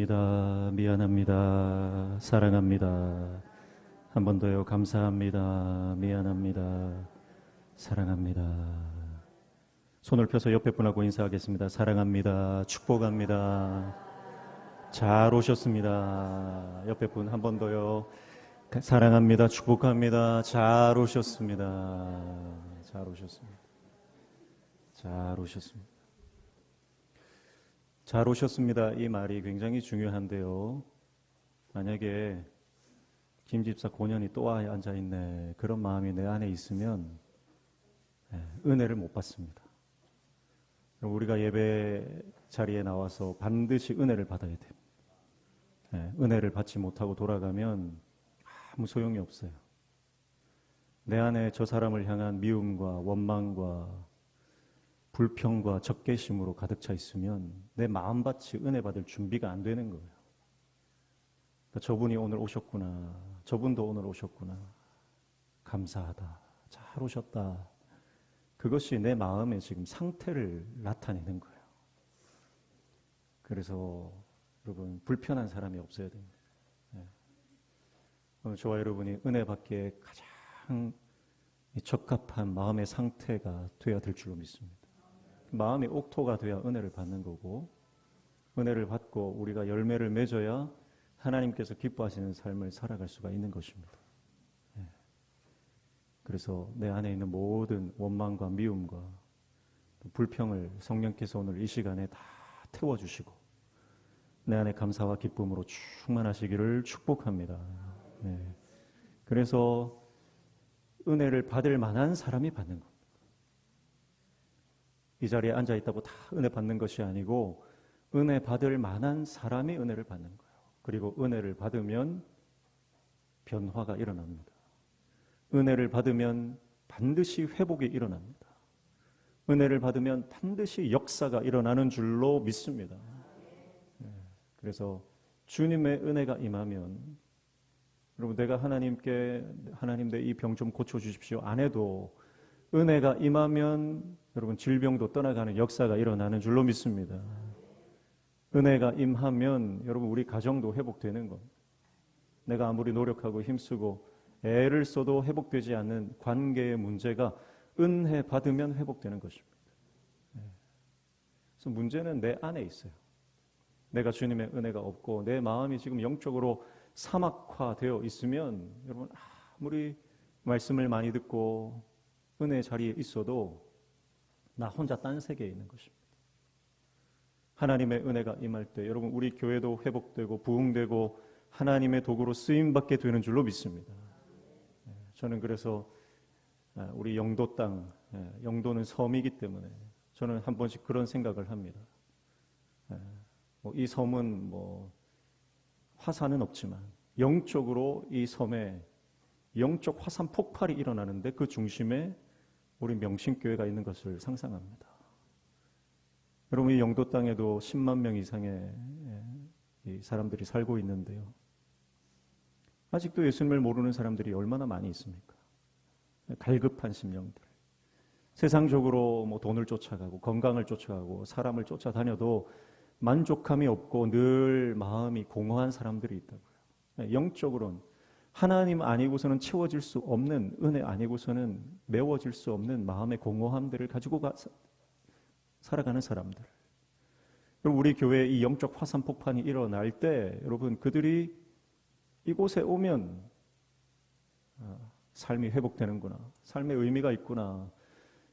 미안합니다. 미안합니다. 사랑합니다. 한 번 더요. 감사합니다. 미안합니다. 사랑합니다. 손을 펴서 옆에 분하고 인사하겠습니다. 사랑합니다. 축복합니다. 잘 오셨습니다. 옆에 분 한 번 더요. 사랑합니다. 축복합니다. 잘 오셨습니다. 잘 오셨습니다. 잘 오셨습니다. 잘 오셨습니다. 이 말이 굉장히 중요한데요. 만약에 김 집사 고년이 또 앉아있네, 그런 마음이 내 안에 있으면 은혜를 못 받습니다. 우리가 예배 자리에 나와서 반드시 은혜를 받아야 됩니다. 은혜를 받지 못하고 돌아가면 아무 소용이 없어요. 내 안에 저 사람을 향한 미움과 원망과 불평과 적개심으로 가득 차 있으면 내 마음밭이 은혜 받을 준비가 안 되는 거예요. 그러니까 저분이 오늘 오셨구나, 저분도 오늘 오셨구나, 감사하다, 잘 오셨다, 그것이 내 마음의 지금 상태를 나타내는 거예요. 그래서 여러분, 불편한 사람이 없어야 됩니다. 오늘 저와 여러분이 은혜 받기에 가장 적합한 마음의 상태가 되어야 될 줄로 믿습니다. 마음이 옥토가 돼야 은혜를 받는 거고, 은혜를 받고 우리가 열매를 맺어야 하나님께서 기뻐하시는 삶을 살아갈 수가 있는 것입니다. 그래서 내 안에 있는 모든 원망과 미움과 불평을 성령께서 오늘 이 시간에 다 태워주시고 내 안에 감사와 기쁨으로 충만하시기를 축복합니다. 그래서 은혜를 받을 만한 사람이 받는 겁니다. 이 자리에 앉아 있다고 다 은혜 받는 것이 아니고 은혜 받을 만한 사람이 은혜를 받는 거예요. 그리고 은혜를 받으면 변화가 일어납니다. 은혜를 받으면 반드시 회복이 일어납니다. 은혜를 받으면 반드시 역사가 일어나는 줄로 믿습니다. 그래서 주님의 은혜가 임하면, 여러분, 내가 하나님께 하나님 내 이 병 좀 고쳐주십시오 안 해도 은혜가 임하면 여러분 질병도 떠나가는 역사가 일어나는 줄로 믿습니다. 은혜가 임하면 여러분 우리 가정도 회복되는 겁니다. 내가 아무리 노력하고 힘쓰고 애를 써도 회복되지 않는 관계의 문제가 은혜 받으면 회복되는 것입니다. 그래서 문제는 내 안에 있어요. 내가 주님의 은혜가 없고 내 마음이 지금 영적으로 사막화되어 있으면 여러분 아무리 말씀을 많이 듣고 은혜 자리에 있어도 나 혼자 딴 세계에 있는 것입니다. 하나님의 은혜가 임할 때 여러분 우리 교회도 회복되고 부흥되고 하나님의 도구로 쓰임받게 되는 줄로 믿습니다. 저는 그래서 우리 영도 땅, 영도는 섬이기 때문에 저는 한 번씩 그런 생각을 합니다. 이 섬은 화산은 없지만 영적으로 이 섬에 영적 화산 폭발이 일어나는데 그 중심에 우리 명신교회가 있는 것을 상상합니다. 여러분, 이 영도 땅에도 10만 명 이상의 사람들이 살고 있는데요. 아직도 예수님을 모르는 사람들이 얼마나 많이 있습니까? 갈급한 심령들. 세상적으로 돈을 쫓아가고 건강을 쫓아가고 사람을 쫓아다녀도 만족함이 없고 늘 마음이 공허한 사람들이 있다고요. 영적으로는 하나님 아니고서는 채워질 수 없는, 은혜 아니고서는 메워질 수 없는 마음의 공허함들을 가지고 살아가는 사람들. 그리고 우리 교회에 이 영적 화산 폭발이 일어날 때 여러분 그들이 이곳에 오면 삶이 회복되는구나, 삶의 의미가 있구나.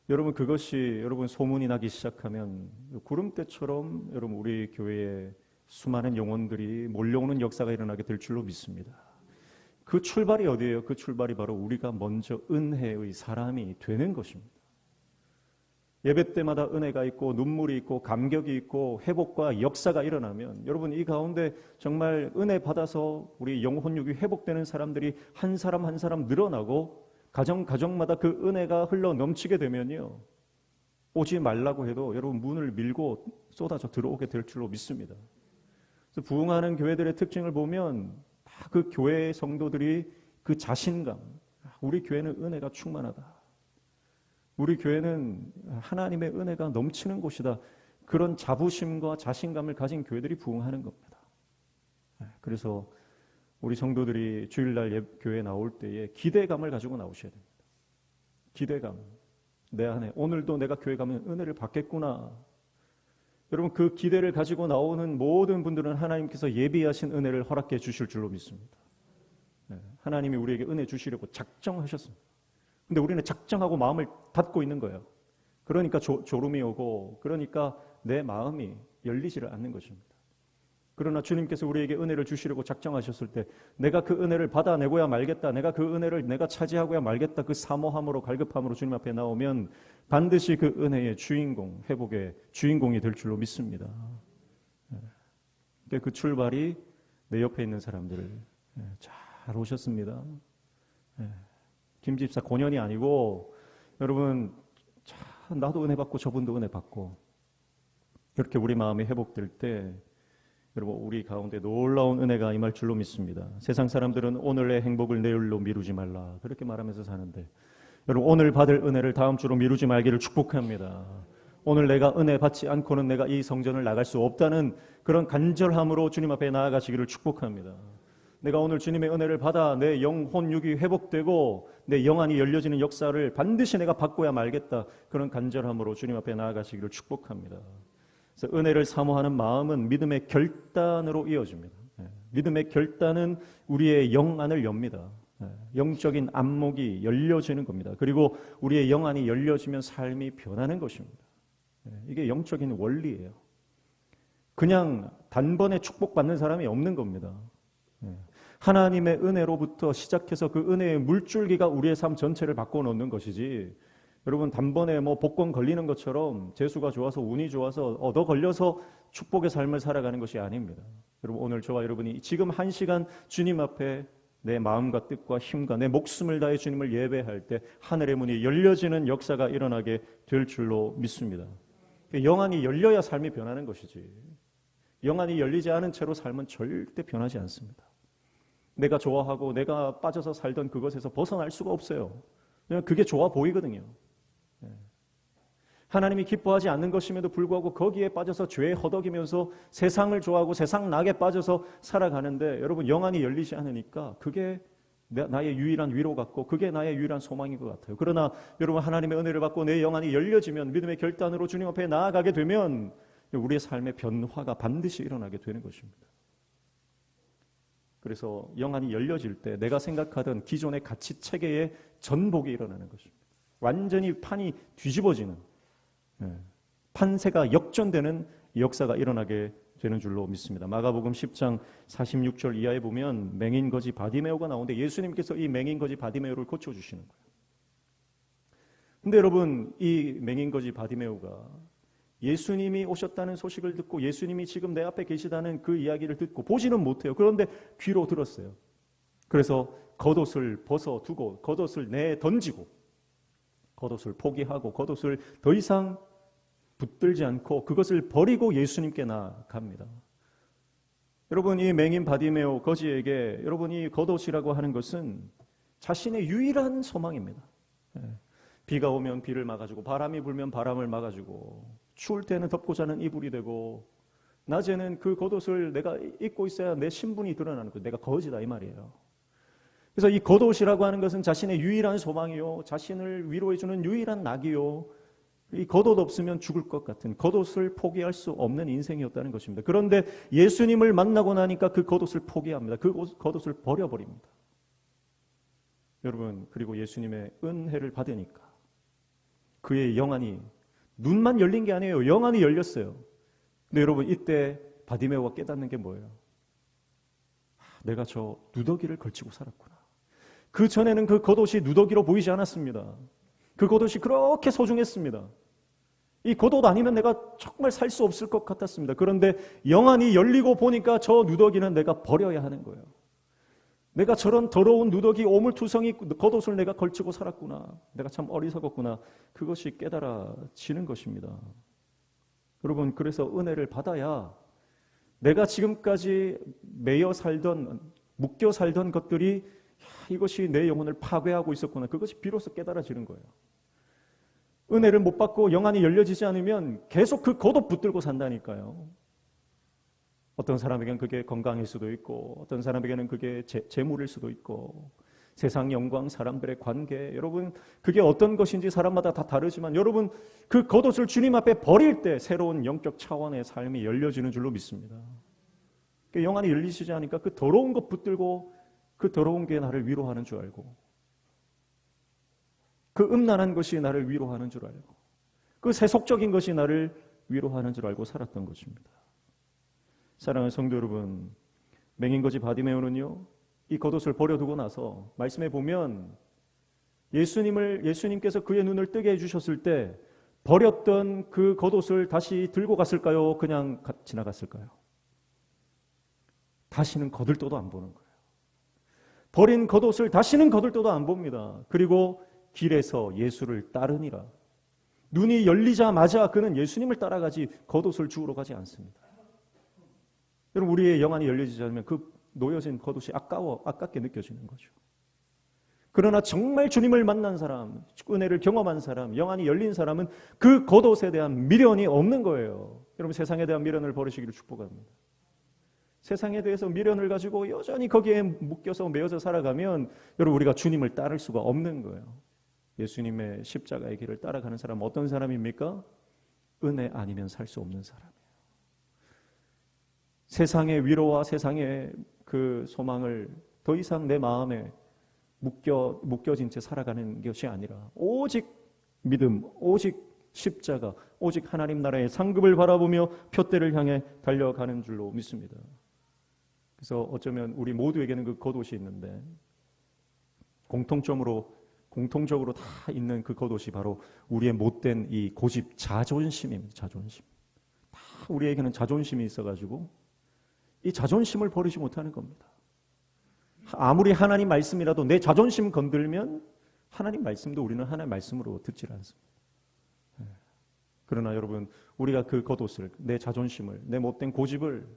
여러분 그것이 여러분 소문이 나기 시작하면 구름대처럼 여러분 우리 교회에 수많은 영혼들이 몰려오는 역사가 일어나게 될 줄로 믿습니다. 그 출발이 어디예요? 그 출발이 바로 우리가 먼저 은혜의 사람이 되는 것입니다. 예배 때마다 은혜가 있고 눈물이 있고 감격이 있고 회복과 역사가 일어나면 여러분 이 가운데 정말 은혜 받아서 우리 영혼육이 회복되는 사람들이 한 사람 한 사람 늘어나고 가정마다 그 은혜가 흘러 넘치게 되면요, 오지 말라고 해도 여러분 문을 밀고 쏟아져 들어오게 될 줄로 믿습니다. 그래서 부흥하는 교회들의 특징을 보면 다 그 교회의 성도들이 그 자신감, 우리 교회는 은혜가 충만하다, 우리 교회는 하나님의 은혜가 넘치는 곳이다, 그런 자부심과 자신감을 가진 교회들이 부흥하는 겁니다. 그래서 우리 성도들이 주일날 교회에 나올 때에 기대감을 가지고 나오셔야 됩니다. 기대감. 내 안에 오늘도 내가 교회 가면 은혜를 받겠구나. 여러분, 그 기대를 가지고 나오는 모든 분들은 하나님께서 예비하신 은혜를 허락해 주실 줄로 믿습니다. 하나님이 우리에게 은혜 주시려고 작정하셨습니다. 근데 우리는 작정하고 마음을 닫고 있는 거예요. 그러니까 졸음이 오고, 그러니까 내 마음이 열리지를 않는 것입니다. 그러나 주님께서 우리에게 은혜를 주시려고 작정하셨을 때 내가 그 은혜를 받아내고야 말겠다, 내가 그 은혜를 내가 차지하고야 말겠다, 그 사모함으로 갈급함으로 주님 앞에 나오면 반드시 그 은혜의 주인공, 회복의 주인공이 될 줄로 믿습니다. 그 출발이 내 옆에 있는 사람들을 잘 오셨습니다. 김 집사 고년이 아니고, 여러분 나도 은혜 받고 저분도 은혜 받고, 그렇게 우리 마음이 회복될 때 여러분 우리 가운데 놀라운 은혜가 임할 줄로 믿습니다. 세상 사람들은 오늘의 행복을 내일로 미루지 말라 그렇게 말하면서 사는데, 여러분 오늘 받을 은혜를 다음 주로 미루지 말기를 축복합니다. 오늘 내가 은혜 받지 않고는 내가 이 성전을 나갈 수 없다는 그런 간절함으로 주님 앞에 나아가시기를 축복합니다. 내가 오늘 주님의 은혜를 받아 내 영혼 육이 회복되고 내 영안이 열려지는 역사를 반드시 내가 받고야 말겠다, 그런 간절함으로 주님 앞에 나아가시기를 축복합니다. 그래서 은혜를 사모하는 마음은 믿음의 결단으로 이어집니다. 믿음의 결단은 우리의 영안을 엽니다. 영적인 안목이 열려지는 겁니다. 그리고 우리의 영안이 열려지면 삶이 변하는 것입니다. 이게 영적인 원리예요. 그냥 단번에 축복받는 사람이 없는 겁니다. 하나님의 은혜로부터 시작해서 그 은혜의 물줄기가 우리의 삶 전체를 바꿔놓는 것이지, 여러분 단번에 뭐 복권 걸리는 것처럼 재수가 좋아서 운이 좋아서 얻어 걸려서 축복의 삶을 살아가는 것이 아닙니다. 여러분 오늘 저와 여러분이 지금 한 시간 주님 앞에 내 마음과 뜻과 힘과 내 목숨을 다해 주님을 예배할 때 하늘의 문이 열려지는 역사가 일어나게 될 줄로 믿습니다. 영안이 열려야 삶이 변하는 것이지, 영안이 열리지 않은 채로 삶은 절대 변하지 않습니다. 내가 좋아하고 내가 빠져서 살던 그것에서 벗어날 수가 없어요. 그게 좋아 보이거든요. 하나님이 기뻐하지 않는 것임에도 불구하고 거기에 빠져서 죄에 허덕이면서 세상을 좋아하고 세상 낙에 빠져서 살아가는데, 여러분 영안이 열리지 않으니까 그게 나의 유일한 위로 같고 그게 나의 유일한 소망인 것 같아요. 그러나 여러분 하나님의 은혜를 받고 내 영안이 열려지면, 믿음의 결단으로 주님 앞에 나아가게 되면 우리의 삶의 변화가 반드시 일어나게 되는 것입니다. 그래서 영안이 열려질 때 내가 생각하던 기존의 가치 체계의 전복이 일어나는 것입니다. 완전히 판이 뒤집어지는, 판세가 역전되는 역사가 일어나게 되는 줄로 믿습니다. 마가복음 10장 46절 이하에 보면 맹인거지 바디메오가 나오는데 예수님께서 이 맹인거지 바디메오를 고쳐주시는 거예요. 근데 여러분 이 맹인거지 바디메오가 예수님이 오셨다는 소식을 듣고 예수님이 지금 내 앞에 계시다는 그 이야기를 듣고 보지는 못해요. 그런데 귀로 들었어요. 그래서 겉옷을 벗어두고 겉옷을 내던지고 겉옷을 포기하고 겉옷을 더 이상 붙들지 않고 그것을 버리고 예수님께 나아갑니다. 여러분 이 맹인 바디메오 거지에게 여러분 이 겉옷이라고 하는 것은 자신의 유일한 소망입니다. 비가 오면 비를 막아주고 바람이 불면 바람을 막아주고 추울 때는 덮고 자는 이불이 되고 낮에는 그 겉옷을 내가 입고 있어야 내 신분이 드러나는 거예요. 내가 거지다 이 말이에요. 그래서 이 겉옷이라고 하는 것은 자신의 유일한 소망이요, 자신을 위로해주는 유일한 낙이요, 이 겉옷 없으면 죽을 것 같은 겉옷을 포기할 수 없는 인생이었다는 것입니다. 그런데 예수님을 만나고 나니까 그 겉옷을 포기합니다. 그 겉옷을 버려버립니다. 여러분 그리고 예수님의 은혜를 받으니까 그의 영안이, 눈만 열린 게 아니에요. 영안이 열렸어요. 근데 여러분 이때 바디메오가 깨닫는 게 뭐예요? 내가 저 누더기를 걸치고 살았구나. 그 전에는 그 겉옷이 누더기로 보이지 않았습니다. 그 겉옷이 그렇게 소중했습니다. 이 겉옷 아니면 내가 정말 살 수 없을 것 같았습니다. 그런데 영안이 열리고 보니까 저 누더기는 내가 버려야 하는 거예요. 내가 저런 더러운 누더기 오물투성이 겉옷을 내가 걸치고 살았구나. 내가 참 어리석었구나. 그것이 깨달아지는 것입니다. 여러분 그래서 은혜를 받아야 내가 지금까지 매여 살던, 묶여 살던 것들이 이것이 내 영혼을 파괴하고 있었구나. 그것이 비로소 깨달아지는 거예요. 은혜를 못 받고 영안이 열려지지 않으면 계속 그 겉옷 붙들고 산다니까요. 어떤 사람에게는 그게 건강일 수도 있고, 어떤 사람에게는 그게 재물일 수도 있고, 세상 영광, 사람들의 관계, 여러분 그게 어떤 것인지 사람마다 다 다르지만 여러분 그 겉옷을 주님 앞에 버릴 때 새로운 영적 차원의 삶이 열려지는 줄로 믿습니다. 영안이 열리시지 않으니까 그 더러운 것 붙들고 그 더러운 게 나를 위로하는 줄 알고, 그 음란한 것이 나를 위로하는 줄 알고, 그 세속적인 것이 나를 위로하는 줄 알고 살았던 것입니다. 사랑하는 성도 여러분, 맹인거지 바디메오는요, 이 겉옷을 버려두고 나서 말씀에 보면 예수님께서 그의 눈을 뜨게 해주셨을 때 버렸던 그 겉옷을 다시 들고 갔을까요? 그냥 지나갔을까요? 다시는 거들떠도 안 보는 거예요. 버린 겉옷을 다시는 거들떠도 안 봅니다. 그리고 길에서 예수를 따르니라. 눈이 열리자마자 그는 예수님을 따라가지 겉옷을 주우러 가지 않습니다. 여러분, 우리의 영안이 열려지지 않으면 그 놓여진 겉옷이 아깝게 느껴지는 거죠. 그러나 정말 주님을 만난 사람, 은혜를 경험한 사람, 영안이 열린 사람은 그 겉옷에 대한 미련이 없는 거예요. 여러분, 세상에 대한 미련을 버리시기를 축복합니다. 세상에 대해서 미련을 가지고 여전히 거기에 묶여서 매여서 살아가면 여러분, 우리가 주님을 따를 수가 없는 거예요. 예수님의 십자가의 길을 따라가는 사람은 어떤 사람입니까? 은혜 아니면 살 수 없는 사람이에요. 세상의 위로와 세상의 그 소망을 더 이상 내 마음에 묶여진 채 살아가는 것이 아니라 오직 믿음, 오직 십자가, 오직 하나님 나라의 상급을 바라보며 표대를 향해 달려가는 줄로 믿습니다. 그래서 어쩌면 우리 모두에게는 그 겉옷이 있는데 공통적으로 다 있는 그 겉옷이 바로 우리의 못된 이 고집, 자존심입니다. 자존심. 다 우리에게는 자존심이 있어가지고 이 자존심을 버리지 못하는 겁니다. 아무리 하나님 말씀이라도 내 자존심 건들면 하나님 말씀도 우리는 하나님 말씀으로 듣질 않습니다. 그러나 여러분, 우리가 그 겉옷을, 내 자존심을, 내 못된 고집을,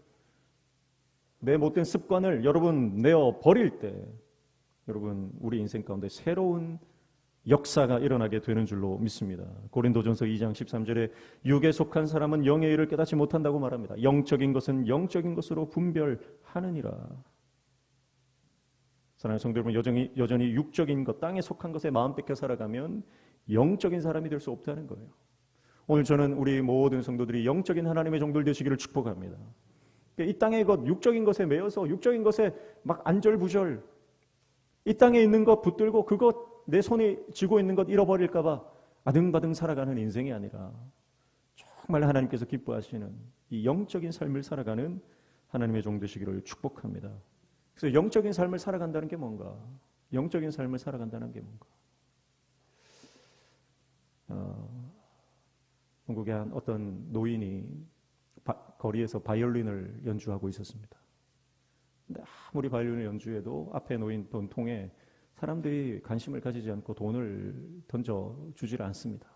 내 못된 습관을 여러분 내어 버릴 때 여러분, 우리 인생 가운데 새로운 역사가 일어나게 되는 줄로 믿습니다. 고린도전서 2장 13절에 육에 속한 사람은 영의 일을 깨닫지 못한다고 말합니다. 영적인 것은 영적인 것으로 분별하느니라. 사랑하는 성도 여러분, 여전히 육적인 것, 땅에 속한 것에 마음 뺏겨 살아가면 영적인 사람이 될 수 없다는 거예요. 오늘 저는 우리 모든 성도들이 영적인 하나님의 종들 되시기를 축복합니다. 이 땅의 것, 육적인 것에 매여서 육적인 것에 막 안절부절, 이 땅에 있는 것 붙들고 그것 내 손에 쥐고 있는 것 잃어버릴까 봐 아등바등 살아가는 인생이 아니라 정말 하나님께서 기뻐하시는 이 영적인 삶을 살아가는 하나님의 종 되시기를 축복합니다. 그래서 영적인 삶을 살아간다는 게 뭔가? 영적인 삶을 살아간다는 게 뭔가? 한국의 한 어떤 노인이 거리에서 바이올린을 연주하고 있었습니다. 근데 아무리 바이올린을 연주해도 앞에 놓인 돈통에 사람들이 관심을 가지지 않고 돈을 던져주질 않습니다.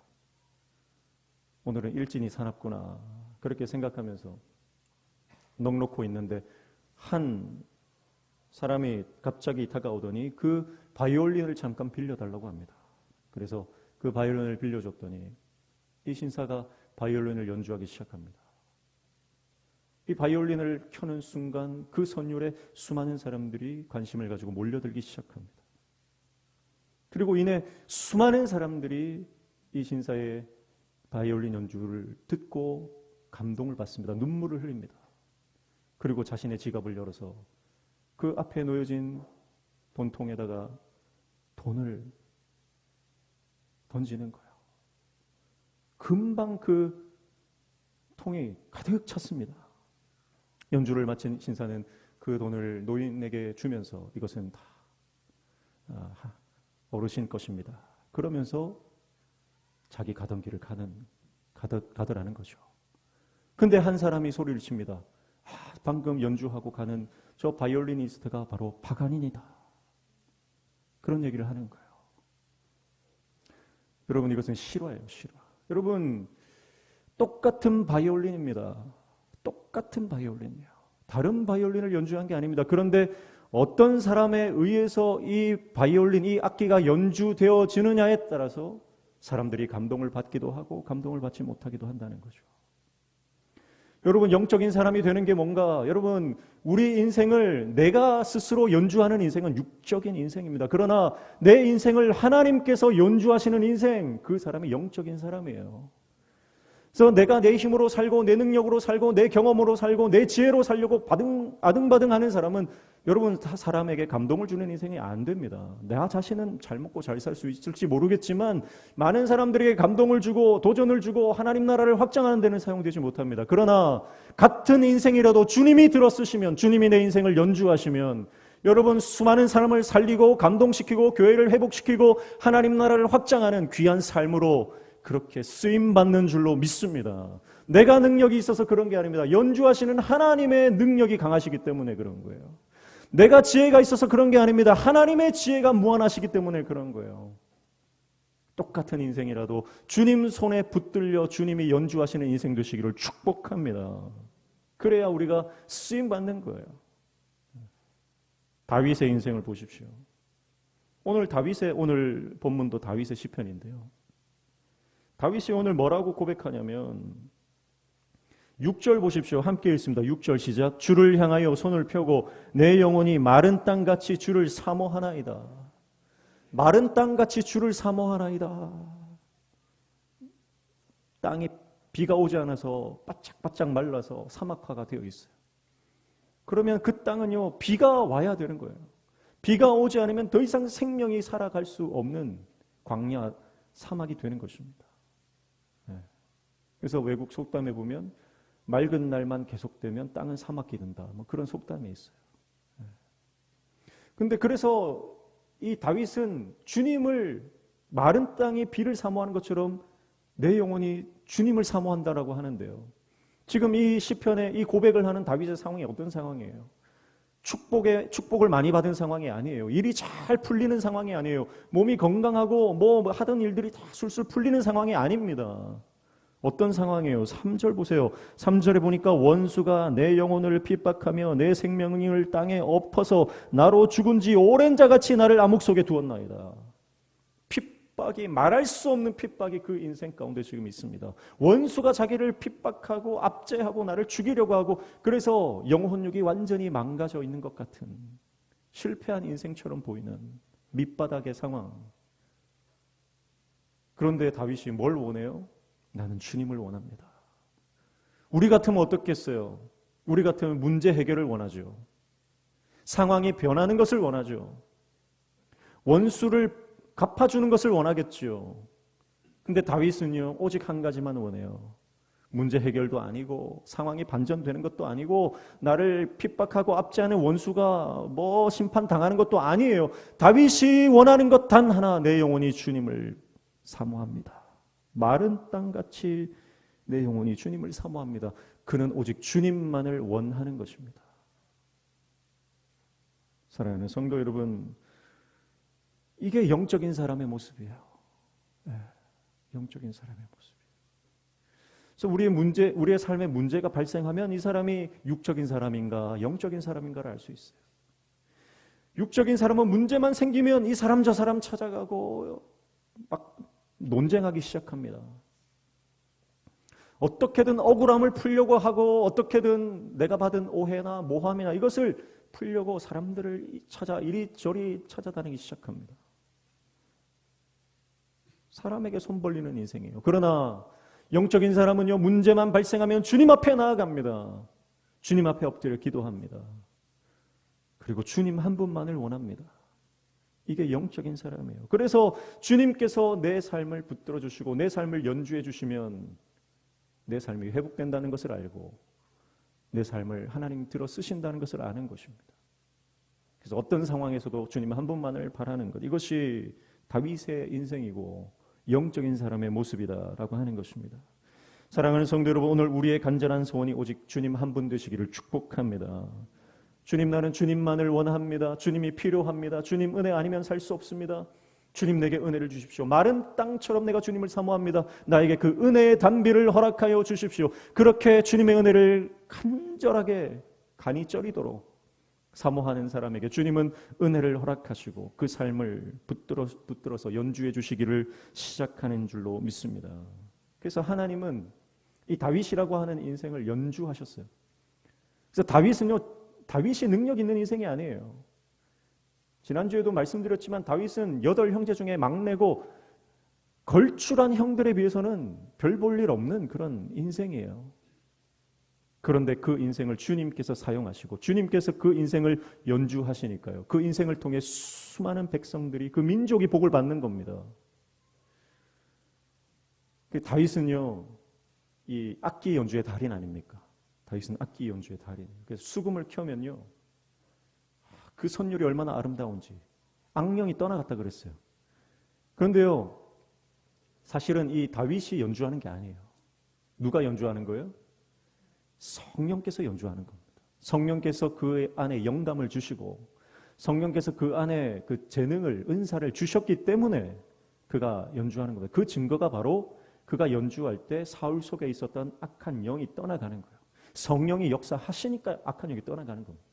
오늘은 일진이 사납구나 그렇게 생각하면서 넋놓고 있는데 한 사람이 갑자기 다가오더니 그 바이올린을 잠깐 빌려달라고 합니다. 그래서 그 바이올린을 빌려줬더니 이 신사가 바이올린을 연주하기 시작합니다. 이 바이올린을 켜는 순간 그 선율에 수많은 사람들이 관심을 가지고 몰려들기 시작합니다. 그리고 이내 수많은 사람들이 이 신사의 바이올린 연주를 듣고 감동을 받습니다. 눈물을 흘립니다. 그리고 자신의 지갑을 열어서 그 앞에 놓여진 돈통에다가 돈을 던지는 거예요. 금방 그 통이 가득 찼습니다. 연주를 마친 신사는 그 돈을 노인에게 주면서 이것은 다 어르신 것입니다. 그러면서 자기 가던 길을 가더라는 거죠. 근데 한 사람이 소리를 칩니다. 방금 연주하고 가는 저 바이올리니스트가 바로 파가닌이다. 그런 얘기를 하는 거예요. 여러분, 이것은 실화예요, 실화. 여러분, 똑같은 바이올린입니다. 똑같은 바이올린이에요. 다른 바이올린을 연주한 게 아닙니다. 그런데 어떤 사람에 의해서 이 바이올린, 이 악기가 연주되어지느냐에 따라서 사람들이 감동을 받기도 하고 감동을 받지 못하기도 한다는 거죠. 여러분, 영적인 사람이 되는 게 뭔가? 여러분, 우리 인생을 내가 스스로 연주하는 인생은 육적인 인생입니다. 그러나 내 인생을 하나님께서 연주하시는 인생, 그 사람이 영적인 사람이에요. 그래서 내가 내 힘으로 살고 내 능력으로 살고 내 경험으로 살고 내 지혜로 살려고 아등바등하는 사람은 여러분, 사람에게 감동을 주는 인생이 안 됩니다. 나 자신은 잘 먹고 잘 살 수 있을지 모르겠지만 많은 사람들에게 감동을 주고 도전을 주고 하나님 나라를 확장하는 데는 사용되지 못합니다. 그러나 같은 인생이라도 주님이 들어쓰시면, 주님이 내 인생을 연주하시면 여러분, 수많은 사람을 살리고 감동시키고 교회를 회복시키고 하나님 나라를 확장하는 귀한 삶으로 그렇게 쓰임받는 줄로 믿습니다. 내가 능력이 있어서 그런 게 아닙니다. 연주하시는 하나님의 능력이 강하시기 때문에 그런 거예요. 내가 지혜가 있어서 그런 게 아닙니다. 하나님의 지혜가 무한하시기 때문에 그런 거예요. 똑같은 인생이라도 주님 손에 붙들려 주님이 연주하시는 인생 되시기를 축복합니다. 그래야 우리가 쓰임받는 거예요. 다윗의 인생을 보십시오. 오늘 본문도 다윗의 시편인데요. 다윗이 오늘 뭐라고 고백하냐면 6절 보십시오. 함께 읽습니다. 6절 시작. 주를 향하여 손을 펴고 내 영혼이 마른 땅같이 주를 사모하나이다. 마른 땅같이 주를 사모하나이다. 땅에 비가 오지 않아서 바짝바짝 말라서 사막화가 되어 있어요. 그러면 그 땅은요, 비가 와야 되는 거예요. 비가 오지 않으면 더 이상 생명이 살아갈 수 없는 광야, 사막이 되는 것입니다. 그래서 외국 속담에 보면 맑은 날만 계속되면 땅은 사막이 된다. 뭐 그런 속담이 있어요. 근데 그래서 이 다윗은 주님을 마른 땅이 비를 사모하는 것처럼 내 영혼이 주님을 사모한다라고 하는데요. 지금 이 시편에 이 고백을 하는 다윗의 상황이 어떤 상황이에요? 축복을 많이 받은 상황이 아니에요. 일이 잘 풀리는 상황이 아니에요. 몸이 건강하고 뭐 하던 일들이 다 술술 풀리는 상황이 아닙니다. 어떤 상황이에요? 3절 보세요. 3절에 보니까 원수가 내 영혼을 핍박하며 내 생명을 땅에 엎어서 나로 죽은 지 오랜 자같이 나를 암흑 속에 두었나이다. 핍박이, 말할 수 없는 핍박이 그 인생 가운데 지금 있습니다. 원수가 자기를 핍박하고 압제하고 나를 죽이려고 하고, 그래서 영혼육이 완전히 망가져 있는 것 같은 실패한 인생처럼 보이는 밑바닥의 상황. 그런데 다윗이 뭘 원해요? 나는 주님을 원합니다. 우리 같으면 어떻겠어요? 우리 같으면 문제 해결을 원하죠. 상황이 변하는 것을 원하죠. 원수를 갚아주는 것을 원하겠죠. 근데 다윗은요, 오직 한 가지만 원해요. 문제 해결도 아니고 상황이 반전되는 것도 아니고 나를 핍박하고 압제하는 원수가 뭐 심판당하는 것도 아니에요. 다윗이 원하는 것 단 하나, 내 영혼이 주님을 사모합니다. 마른 땅같이 내 영혼이 주님을 사모합니다. 그는 오직 주님만을 원하는 것입니다. 사랑하는 성도 여러분, 이게 영적인 사람의 모습이에요. 영적인 사람의 모습이에요. 그래서 우리의 삶에 문제가 발생하면 이 사람이 육적인 사람인가 영적인 사람인가를 알 수 있어요. 육적인 사람은 문제만 생기면 이 사람 저 사람 찾아가고 막 논쟁하기 시작합니다. 어떻게든 억울함을 풀려고 하고 어떻게든 내가 받은 오해나 모함이나 이것을 풀려고 사람들을 이리저리 찾아다니기 시작합니다. 사람에게 손 벌리는 인생이에요. 그러나 영적인 사람은요, 문제만 발생하면 주님 앞에 나아갑니다. 주님 앞에 엎드려 기도합니다. 그리고 주님 한 분만을 원합니다. 이게 영적인 사람이에요. 그래서 주님께서 내 삶을 붙들어 주시고 내 삶을 연주해 주시면 내 삶이 회복된다는 것을 알고 내 삶을 하나님 들어 쓰신다는 것을 아는 것입니다. 그래서 어떤 상황에서도 주님 한 분만을 바라는 것, 이것이 다윗의 인생이고 영적인 사람의 모습이다라고 하는 것입니다. 사랑하는 성도 여러분, 오늘 우리의 간절한 소원이 오직 주님 한 분 되시기를 축복합니다. 주님, 나는 주님만을 원합니다. 주님이 필요합니다. 주님 은혜 아니면 살 수 없습니다. 주님, 내게 은혜를 주십시오. 마른 땅처럼 내가 주님을 사모합니다. 나에게 그 은혜의 단비를 허락하여 주십시오. 그렇게 주님의 은혜를 간절하게 간이 저리도록 사모하는 사람에게 주님은 은혜를 허락하시고 그 삶을 붙들어서 연주해 주시기를 시작하는 줄로 믿습니다. 그래서 하나님은 이 다윗이라고 하는 인생을 연주하셨어요. 그래서 다윗이 능력 있는 인생이 아니에요. 지난주에도 말씀드렸지만 다윗은 8형제 중에 막내고 걸출한 형들에 비해서는 별 볼 일 없는 그런 인생이에요. 그런데 그 인생을 주님께서 사용하시고 주님께서 그 인생을 연주하시니까요. 그 인생을 통해 수많은 백성들이 그 민족이 복을 받는 겁니다. 다윗은요, 이 악기 연주의 달인 아닙니까? 다윗은 악기 연주의 달인. 그래서 수금을 켜면요, 그 선율이 얼마나 아름다운지 악령이 떠나갔다 그랬어요. 그런데요, 사실은 이 다윗이 연주하는 게 아니에요. 누가 연주하는 거예요? 성령께서 연주하는 겁니다. 성령께서 그 안에 영감을 주시고 성령께서 그 안에 그 재능을, 은사를 주셨기 때문에 그가 연주하는 겁니다. 그 증거가 바로 그가 연주할 때 사울 속에 있었던 악한 영이 떠나가는 거예요. 성령이 역사하시니까 악한 영이 떠나가는 겁니다.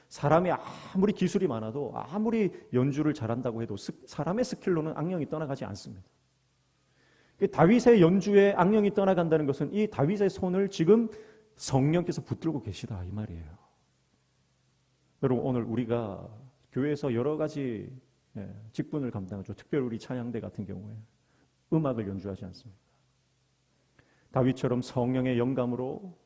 사람이 아무리 기술이 많아도 아무리 연주를 잘한다고 해도 사람의 스킬로는 악령이 떠나가지 않습니다. 다윗의 연주에 악령이 떠나간다는 것은 이 다윗의 손을 지금 성령께서 붙들고 계시다 이 말이에요. 여러분, 오늘 우리가 교회에서 여러 가지 직분을 감당하죠. 특별히 우리 찬양대 같은 경우에 음악을 연주하지 않습니까? 다윗처럼 성령의 영감으로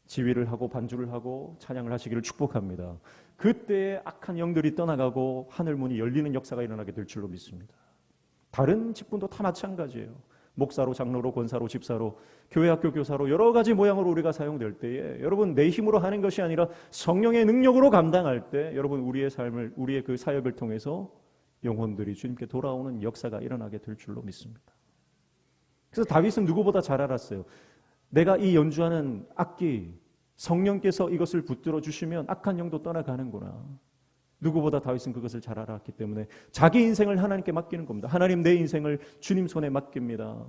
지휘를 하고 반주를 하고 찬양을 하시기를 축복합니다. 그때의 악한 영들이 떠나가고 하늘문이 열리는 역사가 일어나게 될 줄로 믿습니다. 다른 직분도 다 마찬가지예요. 목사로, 장로로, 권사로, 집사로, 교회 학교 교사로 여러 가지 모양으로 우리가 사용될 때에 여러분 내 힘으로 하는 것이 아니라 성령의 능력으로 감당할 때 여러분 우리의 삶을, 우리의 그 사역을 통해서 영혼들이 주님께 돌아오는 역사가 일어나게 될 줄로 믿습니다. 그래서 다윗은 누구보다 잘 알았어요. 내가 이 연주하는 악기, 성령께서 이것을 붙들어 주시면 악한 영도 떠나가는구나. 누구보다 다윗은 그것을 잘 알았기 때문에 자기 인생을 하나님께 맡기는 겁니다. 하나님, 내 인생을 주님 손에 맡깁니다.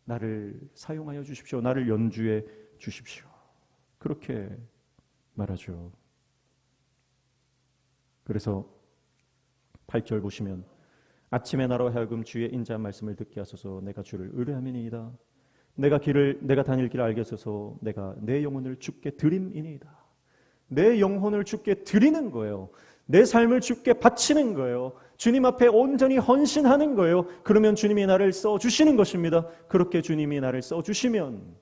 나를 사용하여 주십시오. 나를 연주해 주십시오. 그렇게 말하죠. 그래서 8절 보시면 아침에 나로 하여금 주의 인자한 말씀을 듣게 하소서. 내가 주를 의뢰함이니이다. 내가 다닐 길을 알게 하소서. 내가 내 영혼을 주께 드림이니이다. 내 영혼을 주께 드리는 거예요. 내 삶을 주께 바치는 거예요. 주님 앞에 온전히 헌신하는 거예요. 그러면 주님이 나를 써주시는 것입니다. 그렇게 주님이 나를 써주시면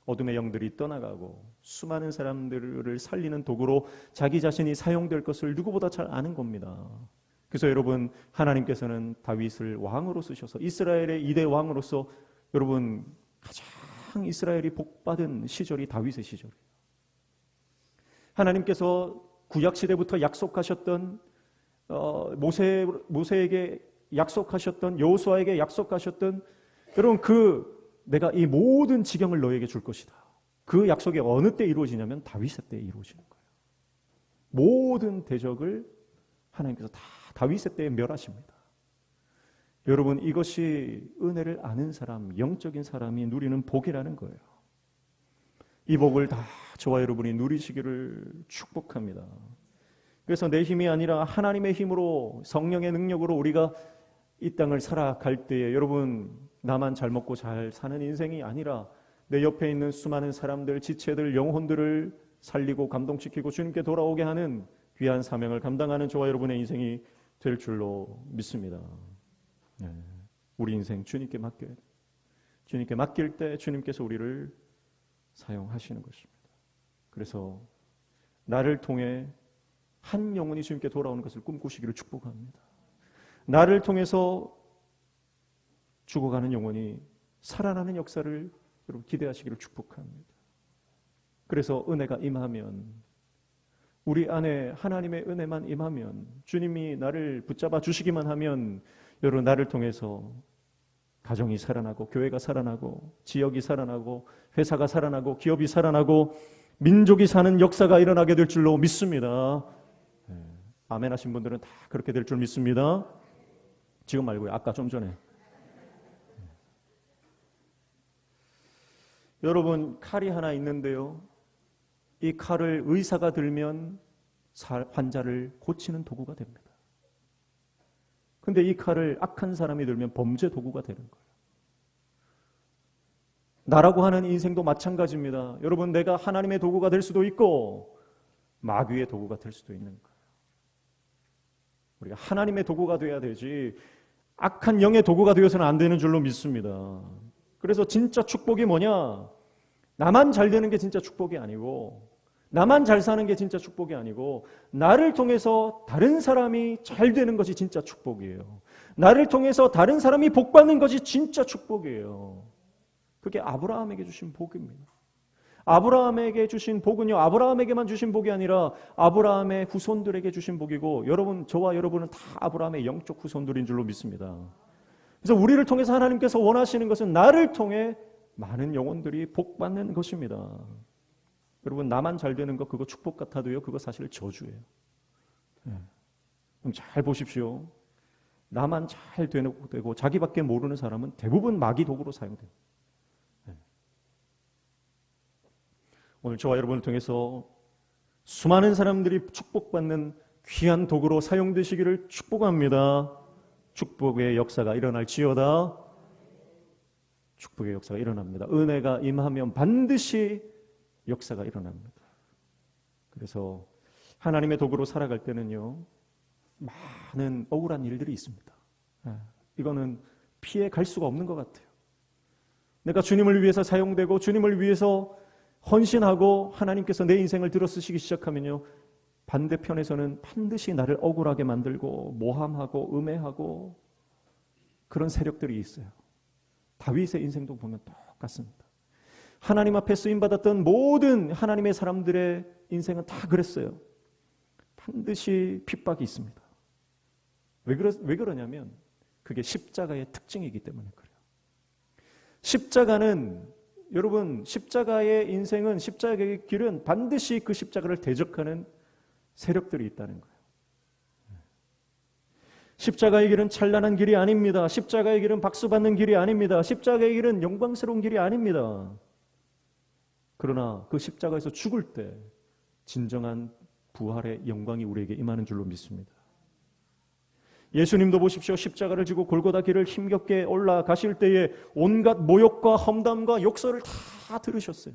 어둠의 영들이 떠나가고 수많은 사람들을 살리는 도구로 자기 자신이 사용될 것을 누구보다 잘 아는 겁니다. 그래서 여러분, 하나님께서는 다윗을 왕으로 쓰셔서 이스라엘의 2대 왕으로서 여러분 가장 이스라엘이 복받은 시절이 다윗의 시절이에요. 하나님께서 구약시대부터 약속하셨던 모세에게 약속하셨던, 여호수아에게 약속하셨던, 여러분 내가 이 모든 지경을 너에게 줄 것이다. 그 약속이 어느 때 이루어지냐면 다윗의 때에 이루어지는 거예요. 모든 대적을 하나님께서 다 다윗의 때에 멸하십니다. 여러분, 이것이 은혜를 아는 사람, 영적인 사람이 누리는 복이라는 거예요. 이 복을 다 저와 여러분이 누리시기를 축복합니다. 그래서 내 힘이 아니라 하나님의 힘으로, 성령의 능력으로 우리가 이 땅을 살아갈 때에 여러분, 나만 잘 먹고 잘 사는 인생이 아니라 내 옆에 있는 수많은 사람들, 지체들, 영혼들을 살리고 감동시키고 주님께 돌아오게 하는 귀한 사명을 감당하는 저와 여러분의 인생이 될 줄로 믿습니다. 우리 인생 주님께 맡겨야 돼요. 주님께 맡길 때 주님께서 우리를 사용하시는 것입니다. 그래서 나를 통해 한 영혼이 주님께 돌아오는 것을 꿈꾸시기를 축복합니다. 나를 통해서 죽어가는 영혼이 살아나는 역사를 여러분 기대하시기를 축복합니다. 그래서 은혜가 임하면, 우리 안에 하나님의 은혜만 임하면, 주님이 나를 붙잡아 주시기만 하면 여러분, 나를 통해서 가정이 살아나고, 교회가 살아나고, 지역이 살아나고, 회사가 살아나고, 기업이 살아나고, 민족이 사는 역사가 일어나게 될 줄로 믿습니다. 아멘 하신 분들은 다 그렇게 될 줄 믿습니다. 지금 말고요. 아까 좀 전에. 여러분, 칼이 하나 있는데요. 이 칼을 의사가 들면 환자를 고치는 도구가 됩니다. 근데 이 칼을 악한 사람이 들면 범죄 도구가 되는 거예요. 나라고 하는 인생도 마찬가지입니다. 여러분, 내가 하나님의 도구가 될 수도 있고 마귀의 도구가 될 수도 있는 거예요. 우리가 하나님의 도구가 돼야 되지 악한 영의 도구가 되어서는 안 되는 줄로 믿습니다. 그래서 진짜 축복이 뭐냐? 나만 잘 되는 게 진짜 축복이 아니고, 나만 잘 사는 게 진짜 축복이 아니고, 나를 통해서 다른 사람이 잘 되는 것이 진짜 축복이에요. 나를 통해서 다른 사람이 복 받는 것이 진짜 축복이에요. 그게 아브라함에게 주신 복입니다. 아브라함에게 주신 복은요, 아브라함에게만 주신 복이 아니라 아브라함의 후손들에게 주신 복이고, 여러분, 저와 여러분은 다 아브라함의 영적 후손들인 줄로 믿습니다. 그래서 우리를 통해서 하나님께서 원하시는 것은 나를 통해 많은 영혼들이 복 받는 것입니다. 여러분, 나만 잘 되는 거 그거 축복 같아도요, 그거 사실 저주예요. 그럼 잘 보십시오. 나만 잘 되고 자기밖에 모르는 사람은 대부분 마귀 도구로 사용돼요. 오늘 저와 여러분을 통해서 수많은 사람들이 축복받는 귀한 도구로 사용되시기를 축복합니다. 축복의 역사가 일어날지어다. 축복의 역사가 일어납니다. 은혜가 임하면 반드시 역사가 일어납니다. 그래서 하나님의 도구로 살아갈 때는요, 많은 억울한 일들이 있습니다. 이거는 피해 갈 수가 없는 것 같아요. 내가 주님을 위해서 사용되고 주님을 위해서 헌신하고 하나님께서 내 인생을 들어쓰시기 시작하면요, 반대편에서는 반드시 나를 억울하게 만들고 모함하고 음해하고 그런 세력들이 있어요. 다윗의 인생도 보면 똑같습니다. 하나님 앞에 쓰임받았던 모든 하나님의 사람들의 인생은 다 그랬어요. 반드시 핍박이 있습니다. 왜 그러냐면 그게 십자가의 특징이기 때문에 그래요. 십자가는, 여러분, 십자가의 인생은, 십자가의 길은 반드시 그 십자가를 대적하는 세력들이 있다는 거예요. 십자가의 길은 찬란한 길이 아닙니다. 십자가의 길은 박수받는 길이 아닙니다. 십자가의 길은 영광스러운 길이 아닙니다. 그러나 그 십자가에서 죽을 때 진정한 부활의 영광이 우리에게 임하는 줄로 믿습니다. 예수님도 보십시오. 십자가를 지고 골고다 길을 힘겹게 올라가실 때에 온갖 모욕과 험담과 욕설을 다 들으셨어요.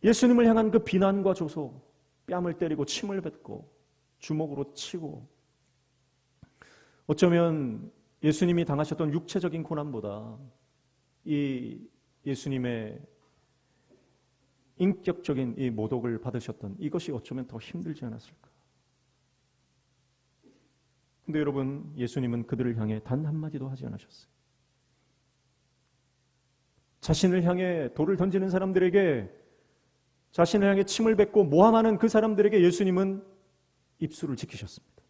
예수님을 향한 그 비난과 조소, 뺨을 때리고 침을 뱉고 주먹으로 치고, 어쩌면 예수님이 당하셨던 육체적인 고난보다 이 예수님의 인격적인 이 모독을 받으셨던 이것이 어쩌면 더 힘들지 않았을까. 근데 여러분, 예수님은 그들을 향해 단 한마디도 하지 않으셨어요. 자신을 향해 돌을 던지는 사람들에게, 자신을 향해 침을 뱉고 모함하는 그 사람들에게 예수님은 입술을 지키셨습니다.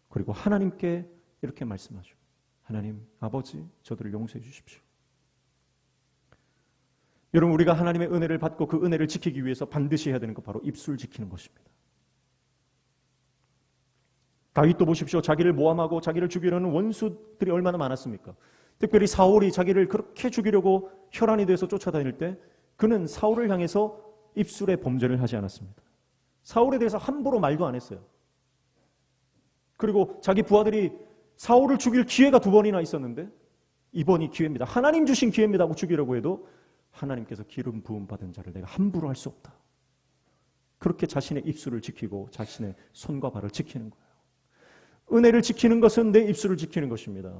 그리고 하나님께 이렇게 말씀하죠. 하나님, 아버지, 저들을 용서해 주십시오. 여러분, 우리가 하나님의 은혜를 받고 그 은혜를 지키기 위해서 반드시 해야 되는 것, 바로 입술 지키는 것입니다. 다윗도 보십시오. 자기를 모함하고 자기를 죽이려는 원수들이 얼마나 많았습니까? 특별히 사울이 자기를 그렇게 죽이려고 혈안이 돼서 쫓아다닐 때 그는 사울을 향해서 입술에 범죄를 하지 않았습니다. 사울에 대해서 함부로 말도 안 했어요. 그리고 자기 부하들이 사울을 죽일 기회가 2번이나 있었는데 이번이 기회입니다. 하나님 주신 기회입니다 하고 죽이려고 해도 하나님께서 기름 부음 받은 자를 내가 함부로 할 수 없다. 그렇게 자신의 입술을 지키고 자신의 손과 발을 지키는 거예요. 은혜를 지키는 것은 내 입술을 지키는 것입니다.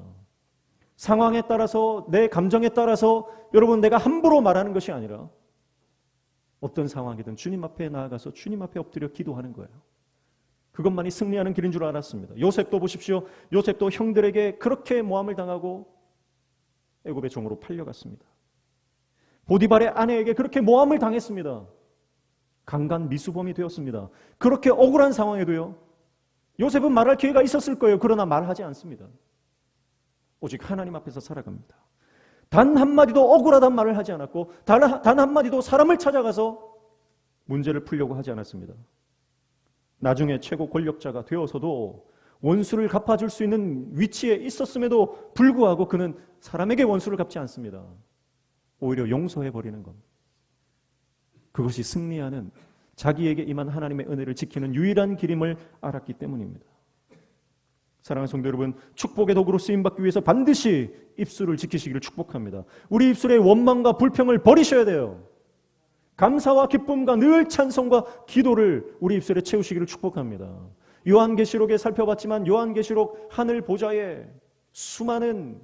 상황에 따라서, 내 감정에 따라서 여러분, 내가 함부로 말하는 것이 아니라 어떤 상황이든 주님 앞에 나아가서 주님 앞에 엎드려 기도하는 거예요. 그것만이 승리하는 길인 줄 알았습니다. 요셉도 보십시오. 요셉도 형들에게 그렇게 모함을 당하고 애굽의 종으로 팔려갔습니다. 보디발의 아내에게 그렇게 모함을 당했습니다. 강간 미수범이 되었습니다. 그렇게 억울한 상황에도요, 요셉은 말할 기회가 있었을 거예요. 그러나 말하지 않습니다. 오직 하나님 앞에서 살아갑니다. 단 한마디도 억울하단 말을 하지 않았고 단 한마디도 사람을 찾아가서 문제를 풀려고 하지 않았습니다. 나중에 최고 권력자가 되어서도 원수를 갚아줄 수 있는 위치에 있었음에도 불구하고 그는 사람에게 원수를 갚지 않습니다. 오히려 용서해버리는 겁니다. 그것이 승리하는, 자기에게 임한 하나님의 은혜를 지키는 유일한 길임을 알았기 때문입니다. 사랑하는 성도 여러분, 축복의 도구로 쓰임받기 위해서 반드시 입술을 지키시기를 축복합니다. 우리 입술의 원망과 불평을 버리셔야 돼요. 감사와 기쁨과 늘 찬송과 기도를 우리 입술에 채우시기를 축복합니다. 요한계시록에 살펴봤지만 요한계시록 하늘 보좌에 수많은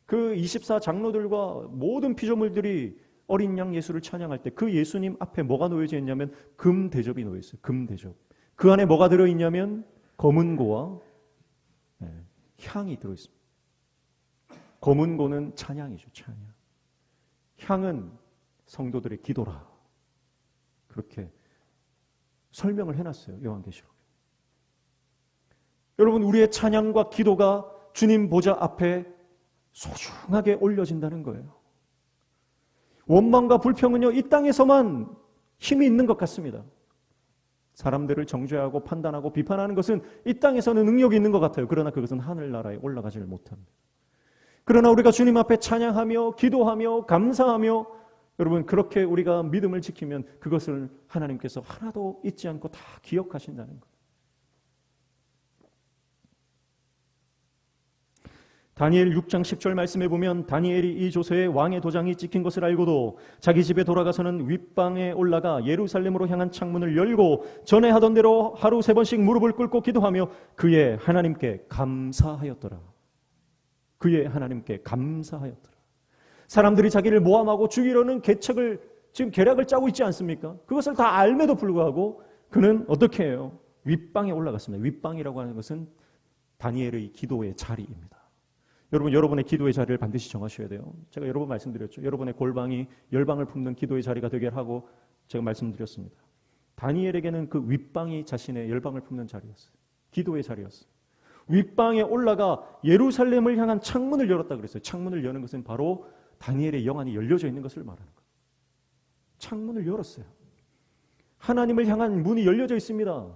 그 24장로들과 모든 피조물들이 어린 양 예수를 찬양할 때 그 예수님 앞에 뭐가 놓여져 있냐면 금 대접이 놓여 있어요. 금 대접. 그 안에 뭐가 들어 있냐면 검은고와 향이 들어 있습니다. 검은고는 찬양이죠. 찬양. 향은 성도들의 기도라. 그렇게 설명을 해놨어요. 요한계시록에. 여러분, 우리의 찬양과 기도가 주님 보좌 앞에 소중하게 올려진다는 거예요. 원망과 불평은요, 이 땅에서만 힘이 있는 것 같습니다. 사람들을 정죄하고 판단하고 비판하는 것은 이 땅에서는 능력이 있는 것 같아요. 그러나 그것은 하늘나라에 올라가지를 못합니다. 그러나 우리가 주님 앞에 찬양하며 기도하며 감사하며 여러분 그렇게 우리가 믿음을 지키면 그것을 하나님께서 하나도 잊지 않고 다 기억하신다는 거예요. 다니엘 6장 10절 말씀해 보면 다니엘이 이 조서에 왕의 도장이 찍힌 것을 알고도 자기 집에 돌아가서는 윗방에 올라가 예루살렘으로 향한 창문을 열고 전에 하던 대로 하루 3번씩 무릎을 꿇고 기도하며 그의 하나님께 감사하였더라. 그의 하나님께 감사하였더라. 사람들이 자기를 모함하고 죽이려는 계책을 지금 계략을 짜고 있지 않습니까? 그것을 다 알매도 불구하고 그는 어떻게 해요? 윗방에 올라갔습니다. 윗방이라고 하는 것은 다니엘의 기도의 자리입니다. 여러분, 여러분의 기도의 자리를 반드시 정하셔야 돼요. 제가 여러 번 말씀드렸죠. 여러분의 골방이 열방을 품는 기도의 자리가 되게 하고 제가 말씀드렸습니다. 다니엘에게는 그 윗방이 자신의 열방을 품는 자리였어요. 기도의 자리였어요. 윗방에 올라가 예루살렘을 향한 창문을 열었다 그랬어요. 창문을 여는 것은 바로 다니엘의 영안이 열려져 있는 것을 말하는 거예요. 창문을 열었어요. 하나님을 향한 문이 열려져 있습니다.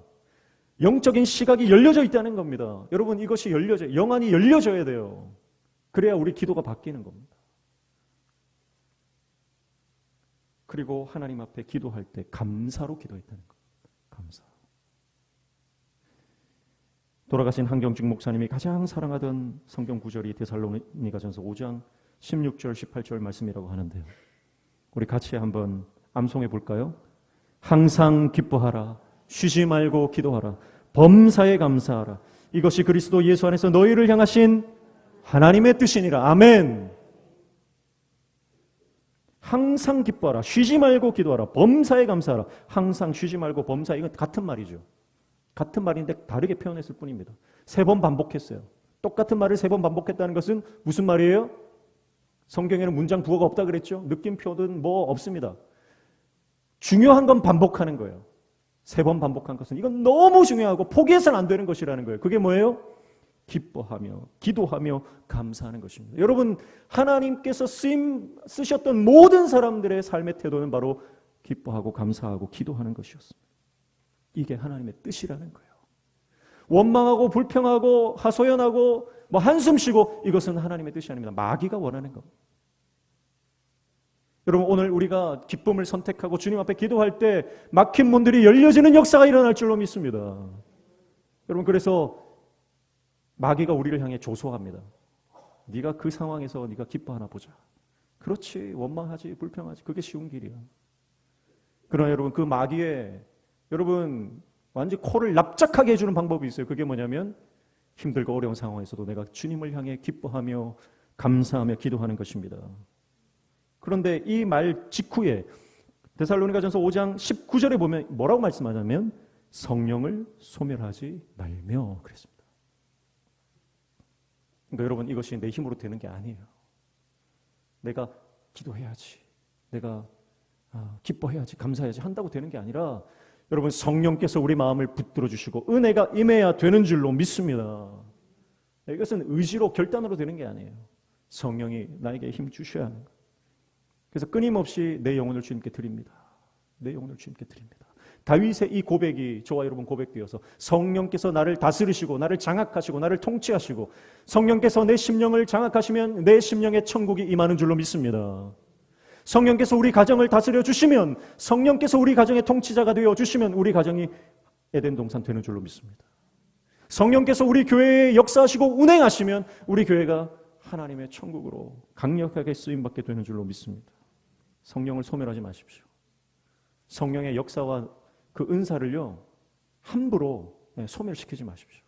영적인 시각이 열려져 있다는 겁니다. 여러분, 이것이 영안이 열려져야 돼요. 그래야 우리 기도가 바뀌는 겁니다. 그리고 하나님 앞에 기도할 때 감사로 기도했다는 겁니다. 감사. 돌아가신 한경직 목사님이 가장 사랑하던 성경 구절이 데살로니가전서 5장 16절 18절 말씀이라고 하는데요. 우리 같이 한번 암송해 볼까요? 항상 기뻐하라. 쉬지 말고 기도하라. 범사에 감사하라. 이것이 그리스도 예수 안에서 너희를 향하신 하나님의 뜻이니라. 아멘. 항상 기뻐하라. 쉬지 말고 기도하라. 범사에 감사하라. 항상 쉬지 말고 범사. 이건 같은 말이죠. 같은 말인데 다르게 표현했을 뿐입니다. 3번 반복했어요. 똑같은 말을 3번 반복했다는 것은 무슨 말이에요? 성경에는 문장 부호가 없다 그랬죠? 느낌표든 뭐 없습니다. 중요한 건 반복하는 거예요. 3번 반복한 것은 이건 너무 중요하고 포기해서는 안 되는 것이라는 거예요. 그게 뭐예요? 기뻐하며 기도하며 감사하는 것입니다. 여러분, 하나님께서 쓰셨던 모든 사람들의 삶의 태도는 바로 기뻐하고 감사하고 기도하는 것이었습니다. 이게 하나님의 뜻이라는 거예요. 원망하고 불평하고 하소연하고 뭐 한숨 쉬고 이것은 하나님의 뜻이 아닙니다. 마귀가 원하는 겁니다. 여러분, 오늘 우리가 기쁨을 선택하고 주님 앞에 기도할 때 막힌 문들이 열려지는 역사가 일어날 줄로 믿습니다. 여러분, 그래서 마귀가 우리를 향해 조소합니다. 네가 그 상황에서 네가 기뻐하나 보자. 그렇지, 원망하지, 불평하지. 그게 쉬운 길이야. 그러나 여러분, 그 마귀에 여러분 완전 코를 납작하게 해주는 방법이 있어요. 그게 뭐냐면 힘들고 어려운 상황에서도 내가 주님을 향해 기뻐하며 감사하며 기도하는 것입니다. 그런데 이 말 직후에 데살로니가전서 5장 19절에 보면 뭐라고 말씀하냐면 성령을 소멸하지 말며 그랬습니다. 그러니까 여러분, 이것이 내 힘으로 되는 게 아니에요. 내가 기도해야지, 내가 기뻐해야지, 감사해야지 한다고 되는 게 아니라 여러분, 성령께서 우리 마음을 붙들어 주시고 은혜가 임해야 되는 줄로 믿습니다. 이것은 의지로 결단으로 되는 게 아니에요. 성령이 나에게 힘 주셔야 하는 거예요. 그래서 끊임없이 내 영혼을 주님께 드립니다. 내 영혼을 주님께 드립니다. 다윗의 이 고백이 저와 여러분 고백되어서 성령께서 나를 다스리시고 나를 장악하시고 나를 통치하시고 성령께서 내 심령을 장악하시면 내 심령에 천국이 임하는 줄로 믿습니다. 성령께서 우리 가정을 다스려 주시면, 성령께서 우리 가정의 통치자가 되어 주시면 우리 가정이 에덴 동산 되는 줄로 믿습니다. 성령께서 우리 교회에 역사하시고 운행하시면 우리 교회가 하나님의 천국으로 강력하게 쓰임받게 되는 줄로 믿습니다. 성령을 소멸하지 마십시오. 성령의 역사와 그 은사를요, 함부로 소멸시키지 마십시오.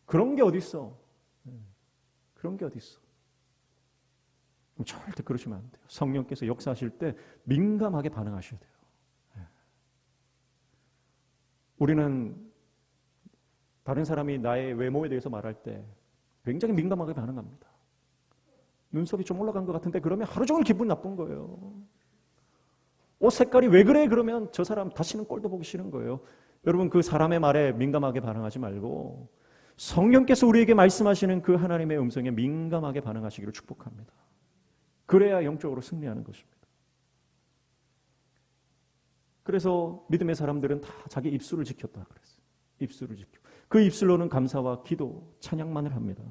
그런 게 어디 있어? 그런 게 어디 있어? 절대 그러시면 안 돼요. 성령께서 역사하실 때 민감하게 반응하셔야 돼요. 우리는 다른 사람이 나의 외모에 대해서 말할 때 굉장히 민감하게 반응합니다. 눈썹이 좀 올라간 것 같은데 그러면 하루 종일 기분 나쁜 거예요. 옷 색깔이 왜 그래? 그러면 저 사람 다시는 꼴도 보기 싫은 거예요. 여러분, 그 사람의 말에 민감하게 반응하지 말고 성령께서 우리에게 말씀하시는 그 하나님의 음성에 민감하게 반응하시기를 축복합니다. 그래야 영적으로 승리하는 것입니다. 그래서 믿음의 사람들은 다 자기 입술을 지켰다 그랬어요. 입술을 지켜. 그 입술로는 감사와 기도, 찬양만을 합니다.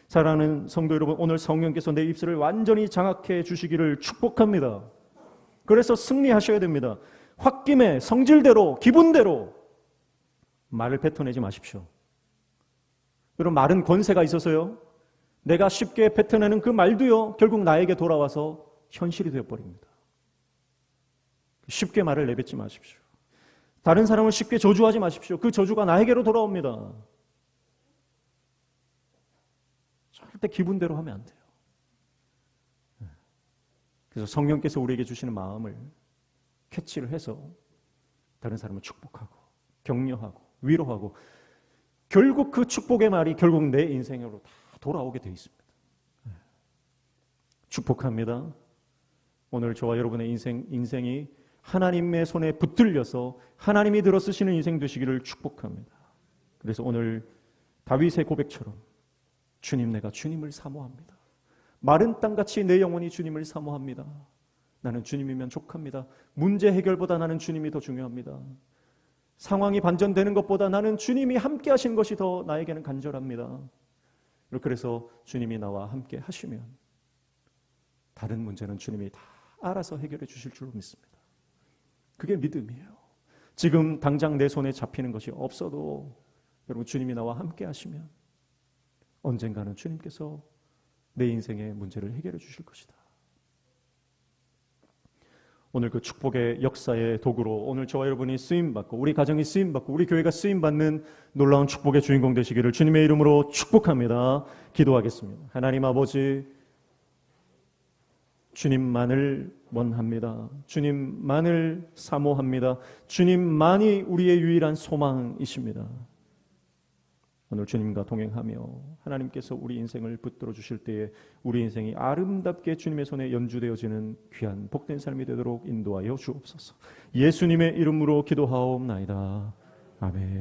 사랑하는 성도 여러분, 오늘 성령께서 내 입술을 완전히 장악해 주시기를 축복합니다. 그래서 승리하셔야 됩니다. 홧김에 성질대로, 기분대로 말을 뱉어내지 마십시오. 여러분, 말은 권세가 있어서요, 내가 쉽게 뱉어내는 그 말도요, 결국 나에게 돌아와서 현실이 되어버립니다. 쉽게 말을 내뱉지 마십시오. 다른 사람을 쉽게 저주하지 마십시오. 그 저주가 나에게로 돌아옵니다. 절대 기분대로 하면 안 돼요. 그래서 성령께서 우리에게 주시는 마음을 캐치를 해서 다른 사람을 축복하고 격려하고 위로하고, 결국 그 축복의 말이 결국 내 인생으로 다 돌아오게 되어 있습니다. 축복합니다. 오늘 저와 여러분의 인생이 하나님의 손에 붙들려서 하나님이 들어 쓰시는 인생 되시기를 축복합니다. 그래서 오늘 다윗의 고백처럼 주님, 내가 주님을 사모합니다. 마른 땅같이 내 영혼이 주님을 사모합니다. 나는 주님이면 족합니다. 문제 해결보다 나는 주님이 더 중요합니다. 상황이 반전되는 것보다 나는 주님이 함께 하신 것이 더 나에게는 간절합니다. 그래서 주님이 나와 함께 하시면 다른 문제는 주님이 다 알아서 해결해 주실 줄로 믿습니다. 그게 믿음이에요. 지금 당장 내 손에 잡히는 것이 없어도 여러분, 주님이 나와 함께 하시면 언젠가는 주님께서 내 인생의 문제를 해결해 주실 것이다. 오늘 그 축복의 역사의 도구로 오늘 저와 여러분이 쓰임받고 우리 가정이 쓰임받고 우리 교회가 쓰임받는 놀라운 축복의 주인공 되시기를 주님의 이름으로 축복합니다. 기도하겠습니다. 하나님 아버지, 주님만을 원합니다. 주님만을 사모합니다. 주님만이 우리의 유일한 소망이십니다. 오늘 주님과 동행하며 하나님께서 우리 인생을 붙들어 주실 때에 우리 인생이 아름답게 주님의 손에 연주되어지는 귀한 복된 삶이 되도록 인도하여 주옵소서. 예수님의 이름으로 기도하옵나이다. 아멘.